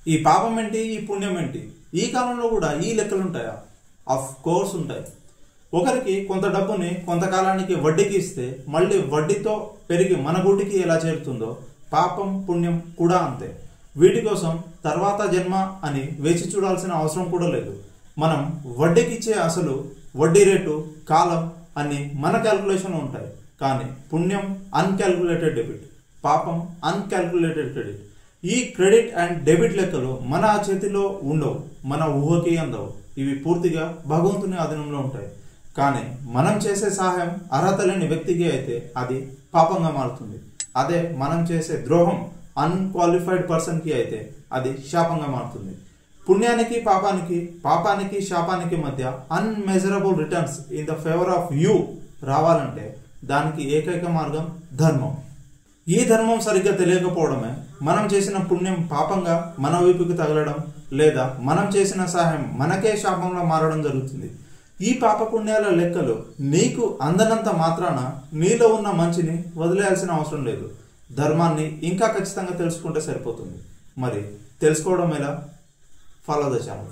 ఈ పాపం ఏంటి, ఈ పుణ్యం ఏంటి? ఈ కాలంలో కూడా ఈ లెక్కలు ఉంటాయా? ఆఫ్ కోర్స్ ఉంటాయి. ఒకరికి కొంత డబ్బుని కొంతకాలానికి వడ్డీకి ఇస్తే మళ్ళీ వడ్డీతో పెరిగి మన గూటికి ఎలా చేరుతుందో పాపం పుణ్యం కూడా అంతే. వీటి కోసం తర్వాత జన్మ అని వేచి చూడాల్సిన అవసరం కూడా లేదు. మనం వడ్డీకి ఇచ్చే అసలు, వడ్డీ రేటు, కాలం అన్ని మన క్యాల్కులేషన్ ఉంటాయి. కానీ పుణ్యం అన్క్యాల్కులేటెడ్ డెబిట్, పాపం అన్క్యాల్కులేటెడ్ క్రెడిట్. ఈ క్రెడిట్ అండ్ డెబిట్ లెక్కలు మన చేతిలో ఉండవు, మన ఊహకి అందవు. ఇవి పూర్తిగా భగవంతుని అధీనంలో ఉంటాయి. కానీ మనం చేసే సహాయం అర్హత లేని వ్యక్తికి అయితే అది పాపంగా మారుతుంది. అదే మనం చేసే ద్రోహం అన్క్వాలిఫైడ్ పర్సన్కి అయితే అది శాపంగా మారుతుంది. పుణ్యానికి పాపానికి, పాపానికి శాపానికి మధ్య unmeasurable returns in the favour of you రావాలంటే దానికి ఏకైక మార్గం ధర్మం. ఈ ధర్మం సరిగ్గా తెలియకపోవడమే మనం చేసిన పుణ్యం పాపంగా మన వైపుకి తగలడం, లేదా మనం చేసిన సహాయం మనకే శాపంగా మారడం జరుగుతుంది. ఈ పాప పుణ్యాల లెక్కలు నీకు అందనంత మాత్రాన నీలో ఉన్న మంచిని వదిలేయాల్సిన అవసరం లేదు. ధర్మాన్ని ఇంకా ఖచ్చితంగా తెలుసుకుంటే సరిపోతుంది. మరి తెలుసుకోవడం ఎలా? Follow the channel.